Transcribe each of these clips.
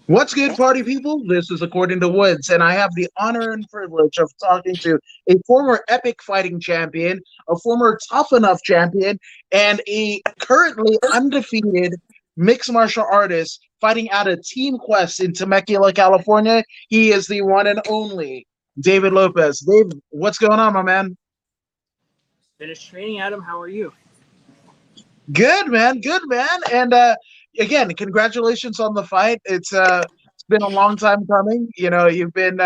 What's good, party people? This is According to Woods, and I have the honor and privilege of talking to a former epic fighting champion, a former tough enough champion, and a currently undefeated mixed martial artist fighting out of Team Quest in Temecula, California. He is the one and only David Lopez. Dave, what's going on, my man? Finished training, Adam. How are you? Good, man. Good, man. And again, congratulations on the fight. It's been a long time coming. You've been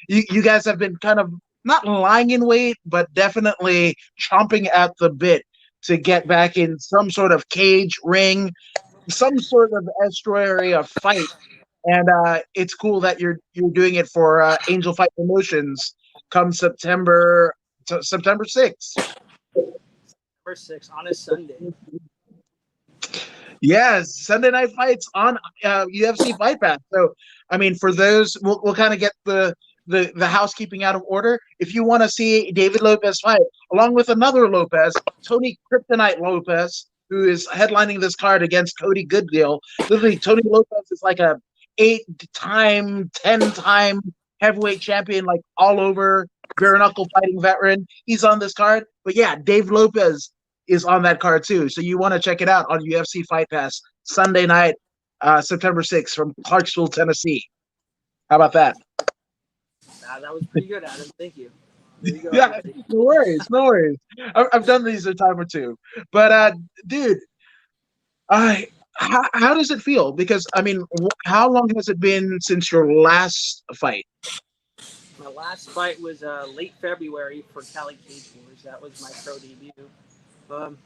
you guys have been kind of not lying in wait, but definitely chomping at the bit to get back in some sort of cage ring, some sort of estuary of fight. And it's cool that you're doing it for Angel Fight Promotions come September 6th. Number 6 on a Sunday. Yes, Sunday night fights on UFC Fight Pass. So, I mean, for those, we'll kind of get the housekeeping out of order. If you want to see David Lopez fight, along with another Lopez, Tony Kryptonite Lopez, who is headlining this card against Cody Gooddeal. Literally, Tony Lopez is like a 8-time, 10-time heavyweight champion, like all over, bare knuckle fighting veteran. He's on this card. But yeah, Dave Lopez is on that card too. So you want to check it out on UFC Fight Pass Sunday night, September 6th from Clarksville, Tennessee. How about that? That was pretty good, Adam. Thank you. There you go. Yeah, no worries, no worries. I've done these a time or two, but dude, I how does it feel? Because I mean, how long has it been since your last fight? My last fight was late February for Cali Cage Wars. That was my pro debut. Um,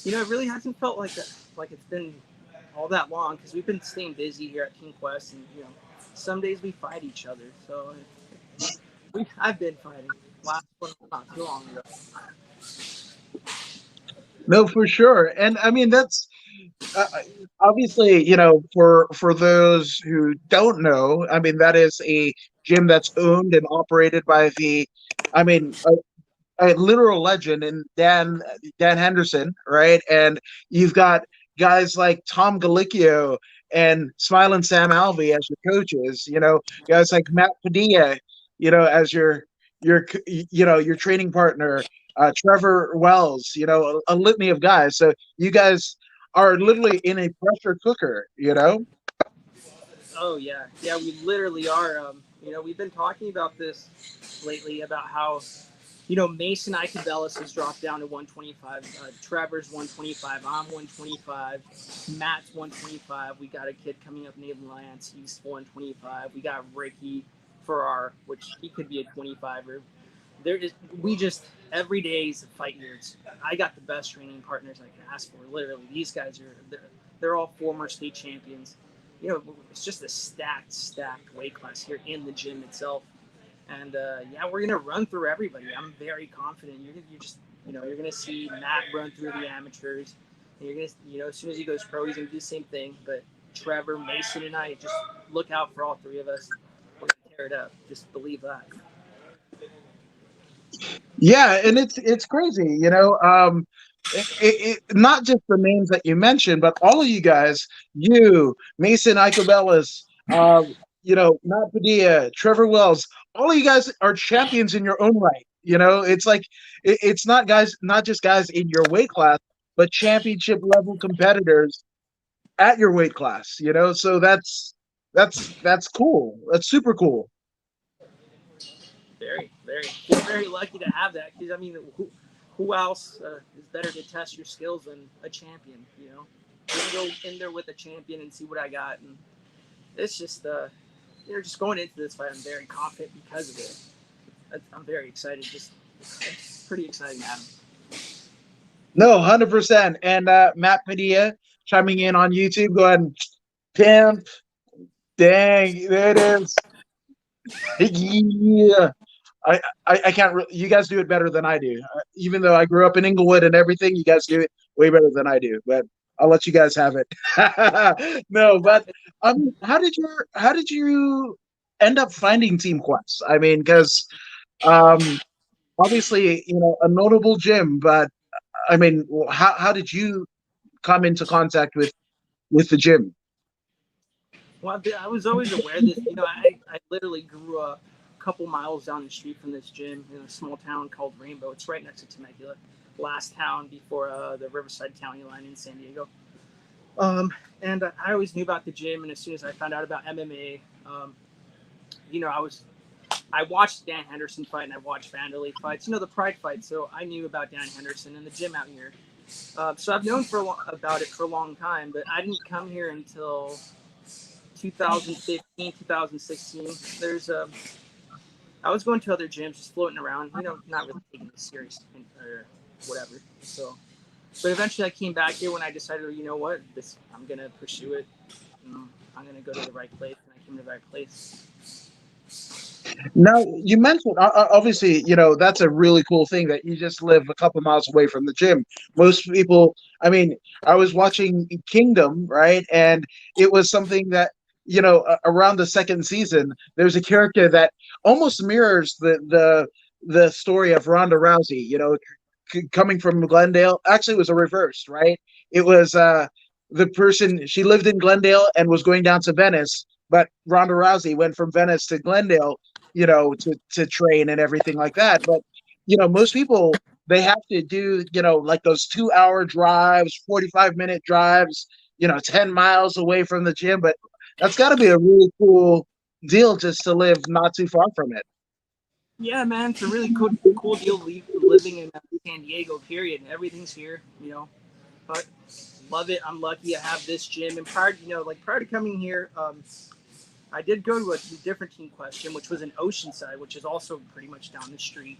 it really hasn't felt like that, like it's been all that long because we've been staying busy here at Team Quest, and some days we fight each other. So I've been fighting. Last one was not too long ago. No, for sure, and I mean that's uh, obviously, for those who don't know, I mean that is a gym that's owned and operated by I mean, a literal legend in Dan Henderson, right? And you've got guys like Tom Galicchio and Smiling Sam Alvey as your coaches. Guys like Matt Padilla, as your training partner. Trevor Wells, a litany of guys. So you guys are literally in a pressure cooker. Oh yeah. We literally are. We've been talking about this lately about how Mason Icabellis has dropped down to 125. Trevor's 125. I'm 125. Matt's 125. We got a kid coming up, Nathan Lance. He's 125. We got Ricky Farrar, which he could be a 25er. We just every day is a fight here. I got the best training partners I can ask for. Literally, these guys they're all former state champions. It's just a stacked weight class here in the gym itself. And we're gonna run through everybody. I'm very confident. You're gonna see Matt run through the amateurs. And you're gonna, as soon as he goes pro, he's gonna do the same thing. But Trevor, Mason, and I just look out for all three of us. We're gonna tear it up. Just believe that. Yeah, and it's crazy, not just the names that you mentioned, but all of you guys, you, Mason Icabellis, Matt Padilla, Trevor Wells, all of you guys are champions in your own right. It's like it's not just guys in your weight class, but championship level competitors at your weight class. So that's cool. That's super cool. Very, very lucky to have that. Because I mean, who else is better to test your skills than a champion? I'm gonna go in there with a champion and see what I got, and it's just just going into this fight, I'm very confident because of it. I'm very excited. Just it's pretty exciting, Adam. No, 100%. And Matt Padilla chiming in on YouTube, going, pimp, dang, there it is. Yeah. I can't. You guys do it better than I do. Even though I grew up in Inglewood and everything, you guys do it way better than I do. But I'll let you guys have it. No, but how did you end up finding Team Quest? I mean, because um, obviously a notable gym, but I mean, how did you come into contact with the gym? Well, I was always aware of this. I literally grew up a couple miles down the street from this gym in a small town called Rainbow. It's right next to Temecula, last town before the Riverside County line in San Diego. And I always knew about the gym, and as soon as I found out about MMA, I watched Dan Henderson fight, and I watched Vanderlei fights, the Pride fight. So I knew about Dan Henderson and the gym out here. So I've known about it for a long time, but I didn't come here until 2015, 2016. I was going to other gyms, just floating around, not really taking it serious or whatever. So, but eventually I came back here when I decided, what, I'm gonna pursue it. I'm gonna go to the right place, and I came to the right place. Now, you mentioned obviously, that's a really cool thing that you just live a couple miles away from the gym. Most people, I mean, I was watching Kingdom, right? And it was something that, around the second season, there's a character that almost mirrors the story of Ronda Rousey, coming from Glendale. Actually, it was a reverse, right? It was the person, she lived in Glendale and was going down to Venice, but Ronda Rousey went from Venice to Glendale, to train and everything like that. But, most people, they have to do, like those 2 hour drives, 45-minute drives, 10 miles away from the gym. But that's got to be a really cool deal just to live not too far from it. Yeah, man, it's a really cool deal living in San Diego, period. Everything's here, but love it. I'm lucky I have this gym. And prior to coming here, I did go to a different team question, which was in Oceanside, which is also pretty much down the street.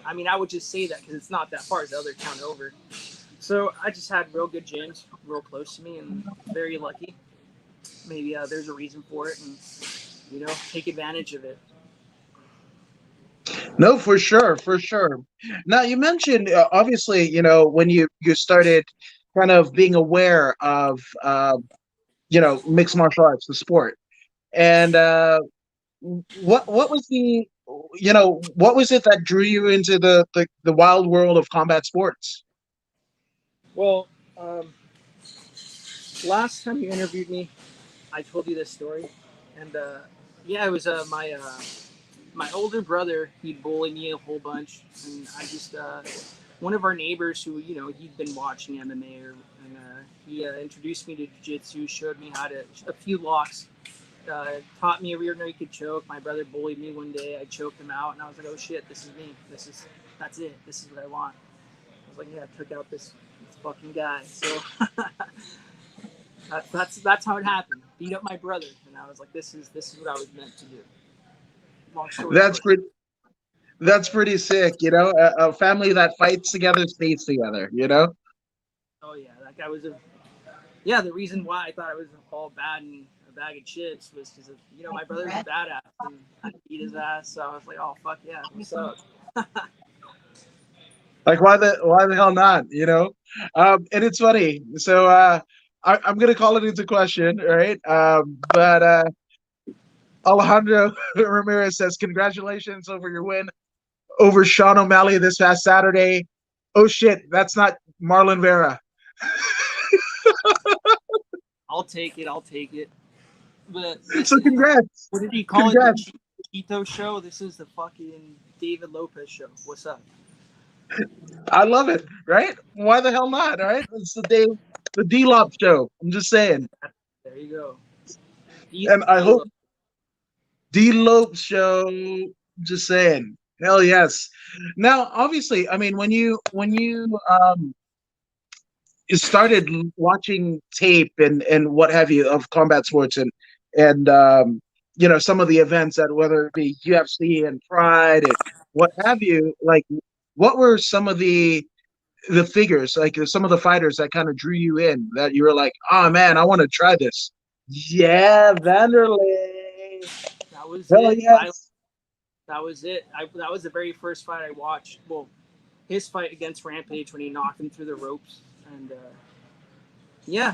I would just say that because it's not that far. It's the other town over. So I just had real good gyms, real close to me, and very lucky. Maybe there's a reason for it, and take advantage of it. No, for sure, for sure. Now you mentioned obviously, when you started kind of being aware of mixed martial arts, the sport, and what was what was it that drew you into the wild world of combat sports? Well, last time you interviewed me, I told you this story, and yeah, it was my older brother. He bullied me a whole bunch, and I just one of our neighbors who he'd been watching MMA, and he introduced me to jiu-jitsu, showed me how to a few locks, taught me a rear naked choke. My brother bullied me one day. I choked him out, and I was like, oh shit, this is me. That's it. This is what I want. I was like, yeah, I took out this fucking guy. So that's how it happened. Beat up my brother, and I was like, this is what I was meant to do. Long story That's short. pretty. That's pretty sick. A family that fights together stays together. Oh yeah, that guy was yeah. The reason why I thought I was all bad and a bag of chips was because of my brother's a badass and I beat his ass. So I was like, oh fuck yeah, what's up? Like why the hell not? And it's funny. So I'm gonna call it into question, right? But Alejandro Ramirez says, "Congratulations over your win over Sean O'Malley this past Saturday." Oh shit, that's not Marlon Vera. I'll take it. I'll take it. But So congrats. What did he call Congrats. it? The Cheeto show. This is the fucking David Lopez show. What's up? I love it, right? Why the hell not? Right? It's the D-Lop show. I'm just saying. There you go. And I hope D-Lope show. Just saying. Hell yes. Now, obviously, I mean, when you started watching tape and what have you of combat sports and some of the events that whether it be UFC and Pride and what have you, like what were some of the figures, like some of the fighters that kind of drew you in that you were like, oh man, I want to try this. Yeah, Vanderlei. That was Hell it. yes. That was it. That was the very first fight I watched. Well, his fight against Rampage when he knocked him through the ropes, and yeah,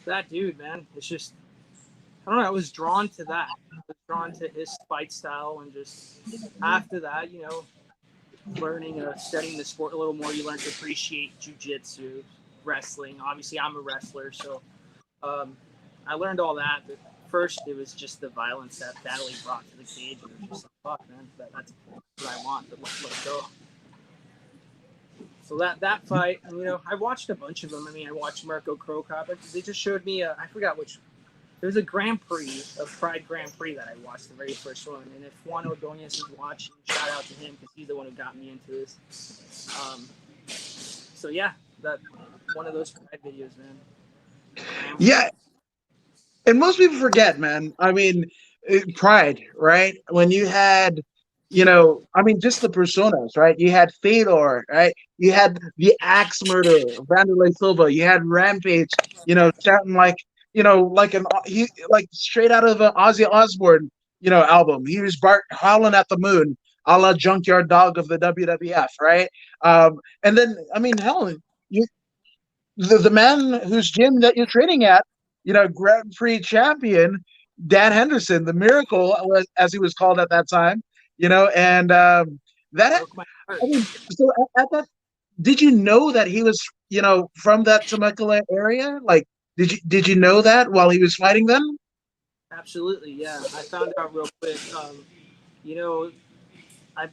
that dude, man, it's just I don't know. I was drawn to that. I was drawn to his fight style, and just after that, learning, studying the sport a little more, you learn to appreciate jujitsu, wrestling. Obviously, I'm a wrestler, so I learned all that. But first, it was just the violence that Batley brought to the cage. And it was just like, fuck, man, that's what I want. But let go. So that fight, and, I watched a bunch of them. I mean, I watched Mirko Cro Cop, but they just showed me. I forgot which. There was a Grand Prix, a Pride Grand Prix that I watched, the very first one. And if Juan Ordonez is watching, shout out to him because he's the one who got me into this. So yeah, that one of those Pride videos, man. Yeah, and most people forget, man. I mean, Pride, right? When you had, I mean, just the personas, right? You had Fedor, right? You had the Axe Murderer, Vanderlei Silva. You had Rampage, shouting like, like straight out of an Ozzy Osbourne, album. He was Bart howling at the moon, a la Junkyard Dog of the WWF, right? And then, I mean, hell, you the man whose gym that you're training at, Grand Prix champion, Dan Henderson, the Miracle, as he was called at that time, and that, I mean, so at that, did you know that he was, from that Temecula area? Like, did you know that while he was fighting them? Absolutely, yeah. I found out real quick. You know, I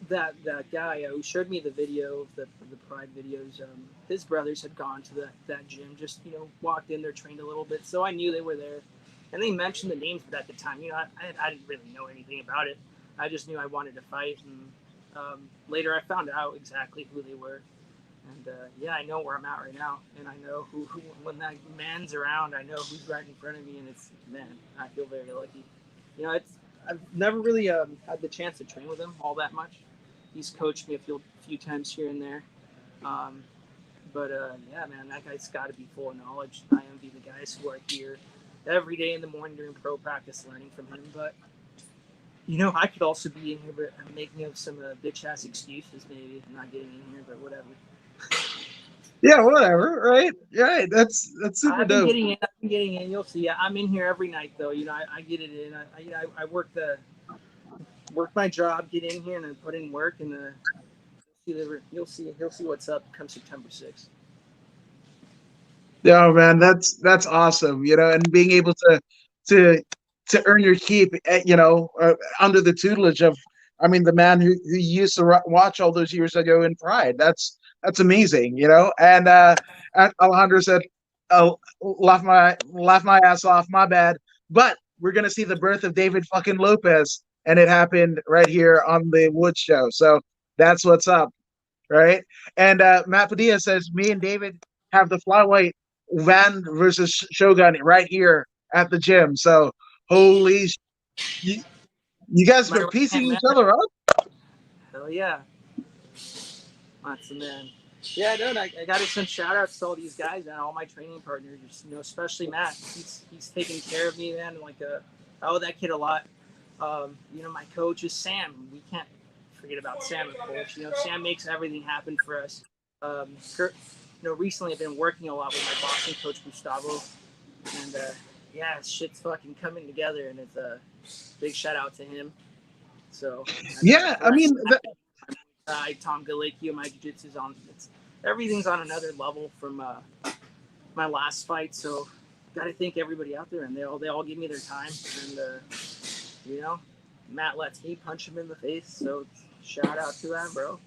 that guy who showed me the video of the Pride videos. His brothers had gone to that gym, just walked in there, trained a little bit, so I knew they were there. And they mentioned the names, but at the time, I didn't really know anything about it. I just knew I wanted to fight, and later I found out exactly who they were. And yeah, I know where I'm at right now, and I know who when that man's around, I know who's right in front of me, and it's, man, I feel very lucky. I've never really had the chance to train with him all that much. He's coached me a few times here and there. Um, but yeah, man, that guy's got to be full of knowledge. I envy the guys who are here every day in the morning during pro practice learning from him. But I could also be in here, but I'm making up some bitch ass excuses, maybe not getting in here, but whatever. Yeah, whatever, right? Right, that's super dope. I've been getting in. You'll see. I'm in here every night, though. I get it in. I work my job, get in here, and then put in work, and you'll see what's up come September 6th. Yeah, man, that's awesome. And being able to to earn your keep, under the tutelage of, I mean, the man who used to watch all those years ago in Pride. That's amazing. And Alejandro said, "Oh, laugh my ass off. My bad." But we're gonna see the birth of David fucking Lopez, and it happened right here on the Wood Show. So that's what's up, right? And Matt Padilla says, "Me and David have the flyweight Van versus Shogun right here at the gym." So holy, you, you guys are piecing each other up. Hell yeah, that's the man. Yeah, dude, I got to send shout outs to all these guys and all my training partners, especially Matt. He's taking care of me, man. Like, I owe that kid a lot. My coach is Sam. We can't forget about Sam, of course. Sam makes everything happen for us. Recently I've been working a lot with my boxing coach, Gustavo. And, yeah, shit's fucking coming together, and it's a big shout out to him. So, yeah, I mean, Tom Galicchio, my jiu-jitsu's everything's on another level from my last fight. So, got to thank everybody out there, and they all give me their time. And Matt lets me punch him in the face. So, shout out to that, bro.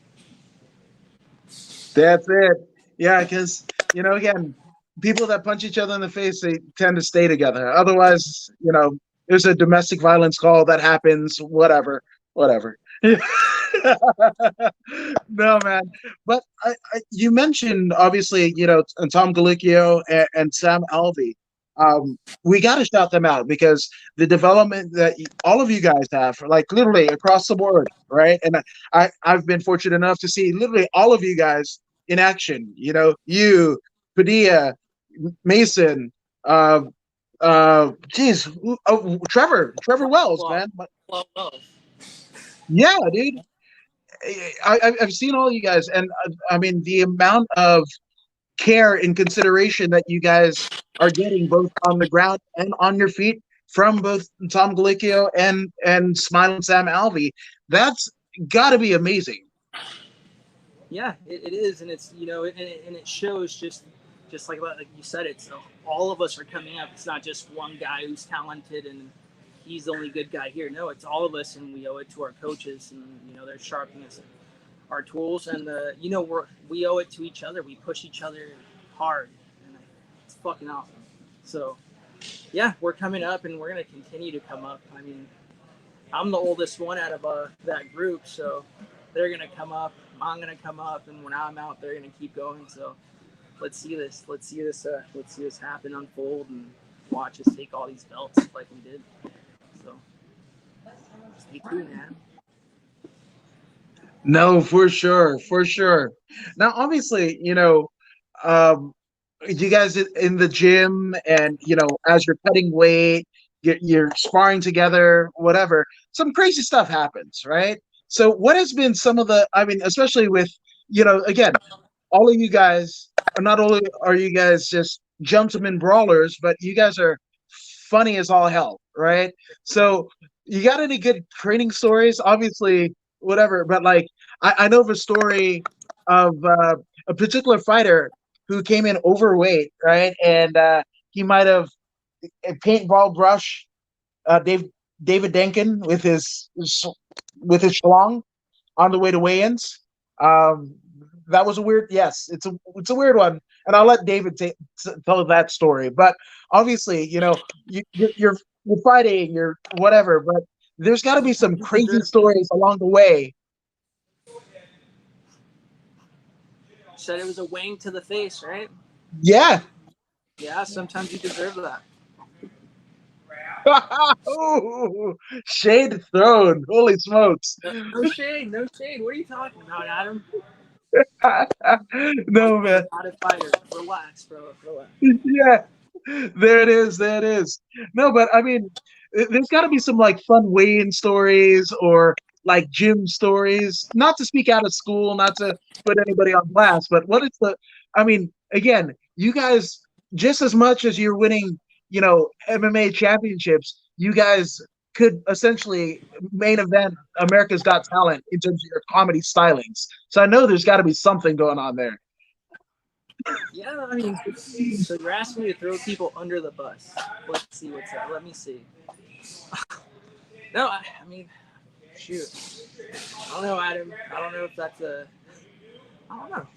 That's it. Yeah, because again, people that punch each other in the face, they tend to stay together. Otherwise, there's a domestic violence call that happens. Whatever. No, man. But you mentioned, obviously, Tom Galicchio and Sam Alvey. We got to shout them out because the development that all of you guys have, like literally across the board, right? And I've been fortunate enough to see literally all of you guys in action. You, Padilla, Mason, Trevor Wells, man. Yeah, dude. I've seen all you guys, and I mean the amount of care and consideration that you guys are getting both on the ground and on your feet from both Tom Galicchio and Smiling Sam Alvey. That's got to be amazing. Yeah, it is, and it's and it shows just just like you said, it's all of us are coming up. It's not just one guy who's talented and he's the only good guy here. No, it's all of us, and we owe it to our coaches, and they're sharpening us our tools, and we owe it to each other. We push each other hard, and it's fucking awesome. So yeah, we're coming up, and we're gonna continue to come up. I mean, I'm the oldest one out of that group, so they're gonna come up. I'm gonna come up, and when I'm out, they're gonna keep going. So let's see this happen, unfold, and watch us take all these belts like we did. So stay tuned, man. No, for sure, for sure. Now, obviously, you guys in the gym, and as you're cutting weight, you're sparring together, whatever. Some crazy stuff happens, right? So, what has been some of the? I mean, especially with again, all of you guys. Not only are you guys just gentlemen brawlers, but you guys are funny as all hell, right? So, you got any good training stories? Obviously, whatever, but like I know of a story of a particular fighter who came in overweight, right? And he might have a paintball brush David Denkin with his schlong on the way to weigh-ins. Um, that was a weird. Yes, it's a weird one, and I'll let David tell that story. But obviously, you're fighting, you're whatever, but there's got to be some crazy stories along the way. Said it was a wang to the face, right? Yeah. Yeah, sometimes you deserve that. Ooh, shade thrown. Holy smokes. No shade, no shade. What are you talking about, Adam? No, man. Not a fighter. Relax, bro. Relax. Yeah. There it is. There it is. No, but I mean, there's got to be some like fun weigh-in stories or like gym stories. Not to speak out of school, not to put anybody on blast, but what is the? I mean, again, you guys just as much as you're winning, MMA championships, you guys could essentially main event America's Got Talent in terms of your comedy stylings. So I know there's got to be something going on there. Yeah, I mean, so you're asking me to throw people under the bus. Let's see what's up. Let me see. No, I mean, shoot. I don't know, Adam. I don't know if that's a. I don't know.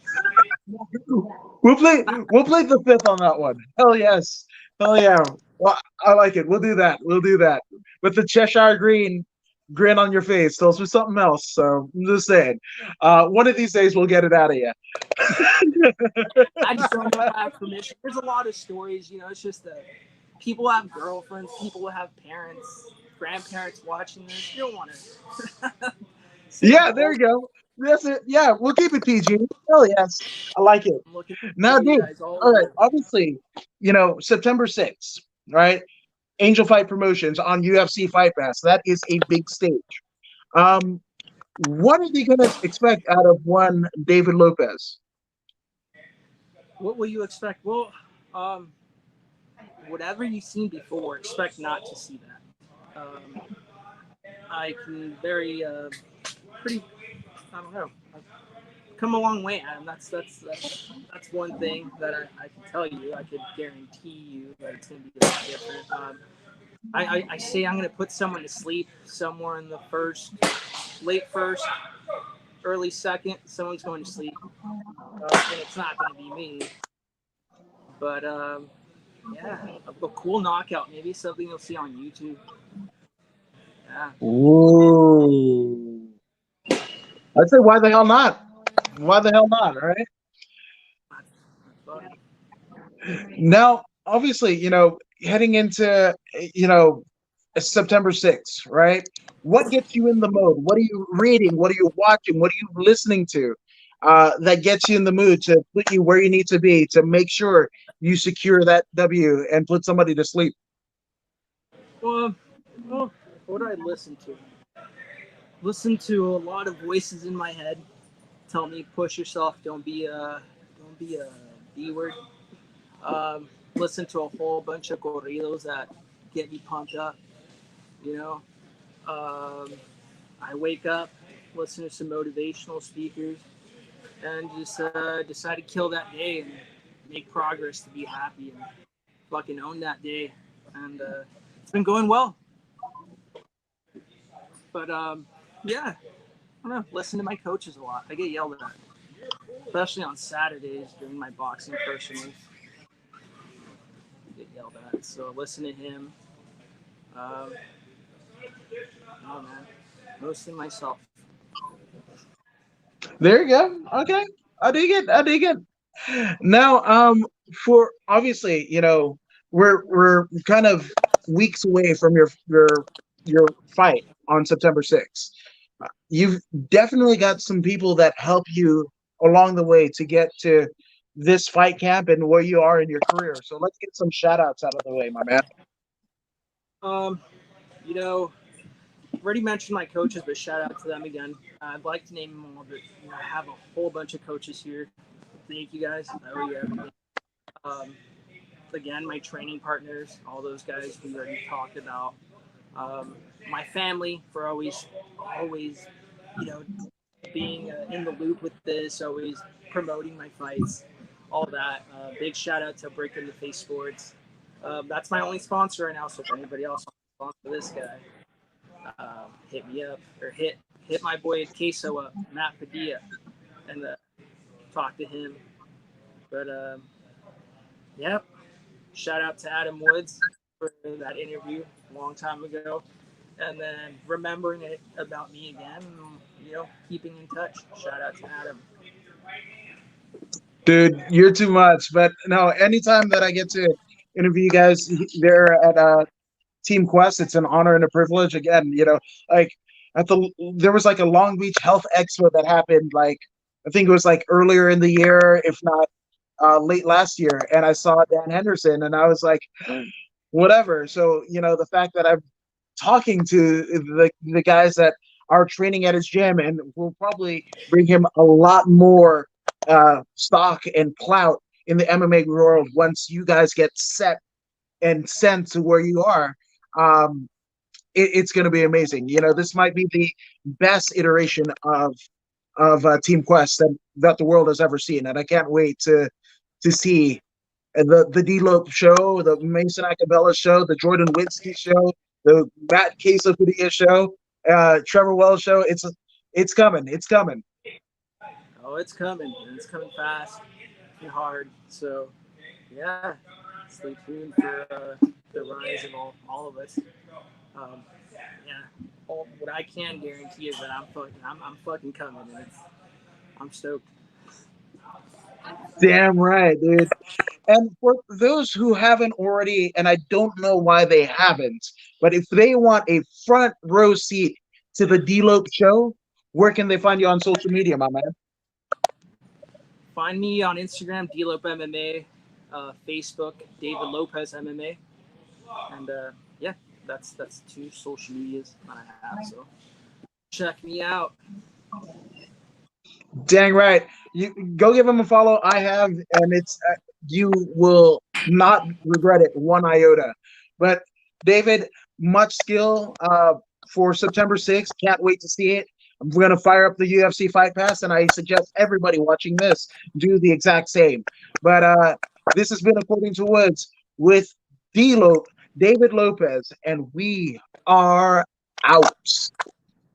We'll play the fifth on that one. Hell yes. Hell yeah. Well, I like it. We'll do that. We'll do that. With the Cheshire Green grin on your face tells me something else. So I'm just saying. One of these days we'll get it out of you. I just don't know if I have permission. There's a lot of stories, it's just that people have girlfriends, people have parents, grandparents watching this. You don't want to. Yeah, there you go. That's it. Yeah, we'll keep it PG. Hell yes. I like it. Now, Dave, all right, obviously, September 6th, right? Angel Fight Promotions on UFC Fight Pass. That is a big stage. What are they going to expect out of one David Lopez? What will you expect? Well, whatever you've seen before, expect not to see that. I can pretty. I don't know. I've come a long way, Adam. That's one thing that I can tell you. I could guarantee you that it's going to be a lot different. I say I'm going to put someone to sleep somewhere in the late first, early second. Someone's going to sleep, and it's not going to be me. But yeah, a cool knockout, maybe something you'll see on YouTube. Yeah. Ooh. I'd say, why the hell not? Why the hell not, right? Now, obviously, heading into, September 6th, right? What gets you in the mode? What are you reading? What are you watching? What are you listening to that gets you in the mood to put you where you need to be to make sure you secure that W and put somebody to sleep? Well, what do I listen to? Listen to a lot of voices in my head. Tell me, push yourself. Don't be a B word. Listen to a whole bunch of corridos that get me pumped up. I wake up, listen to some motivational speakers, and just decide to kill that day and make progress, to be happy, and fucking own that day. And it's been going well. But yeah, I don't know. Listen to my coaches a lot. I get yelled at, especially on Saturdays during my boxing personals. I get yelled at. So listen to him. Um, oh man, mostly myself. There you go. Okay. I dig it. I dig it. Now, for obviously, we're kind of weeks away from your fight on September 6th. You've definitely got some people that help you along the way to get to this fight camp and where you are in your career. So let's get some shout outs out of the way, my man. Um, you know, already mentioned my coaches, but shout out to them again. I'd like to name them all, but I have a whole bunch of coaches here. Thank you guys. I owe you everything. Um, again, my training partners, all those guys we already talked about. Um, my family for always, you know, being in the loop with this, always promoting my fights, all that. Big shout out to Break in the Face Sports. That's my only sponsor right now. So if anybody else wants to sponsor this guy, hit me up or hit my boy Queso up, Matt Padilla, and talk to him. But yeah, shout out to Adam Woods for that interview a long time ago, and then remembering it about me again. Keeping in touch. Shout out to Adam. Dude, you're too much. But no, anytime that I get to interview you guys there at Team Quest, it's an honor and a privilege. Again, like there was like a Long Beach Health Expo that happened, like I think it was like earlier in the year, if not late last year, and I saw Dan Henderson, and I was like, whatever. So the fact that I'm talking to the guys that are training at his gym, and will probably bring him a lot more stock and clout in the MMA world once you guys get set and sent to where you are. Um, it's going to be amazing. This might be the best iteration of Team Quest that the world has ever seen, and I can't wait to see the D-Lope show, the Mason Acabella show, the Jordan Winsky show, the Matt Quesapadilla show, Trevor Wells show. It's coming. It's coming. Oh, it's coming. And it's coming fast and hard. So, yeah, stay tuned for the rise of all of us. Um, yeah, what I can guarantee is that I'm fucking coming, and I'm stoked. Damn right, dude. And for those who haven't already, and I don't know why they haven't, but if they want a front row seat to the D-Lope show, where can they find you on social media, my man? Find me on Instagram, DLope MMA, Facebook, David Lopez MMA, and yeah, that's 2 social medias that I have. So check me out. Dang right. You go give him a follow. I have, and it's you will not regret it one iota. But David, much skill for September 6th. Can't wait to see it. I'm going to fire up the UFC Fight Pass, and I suggest everybody watching this do the exact same. But this has been According to Woods with D-Lope, David Lopez, and we are out.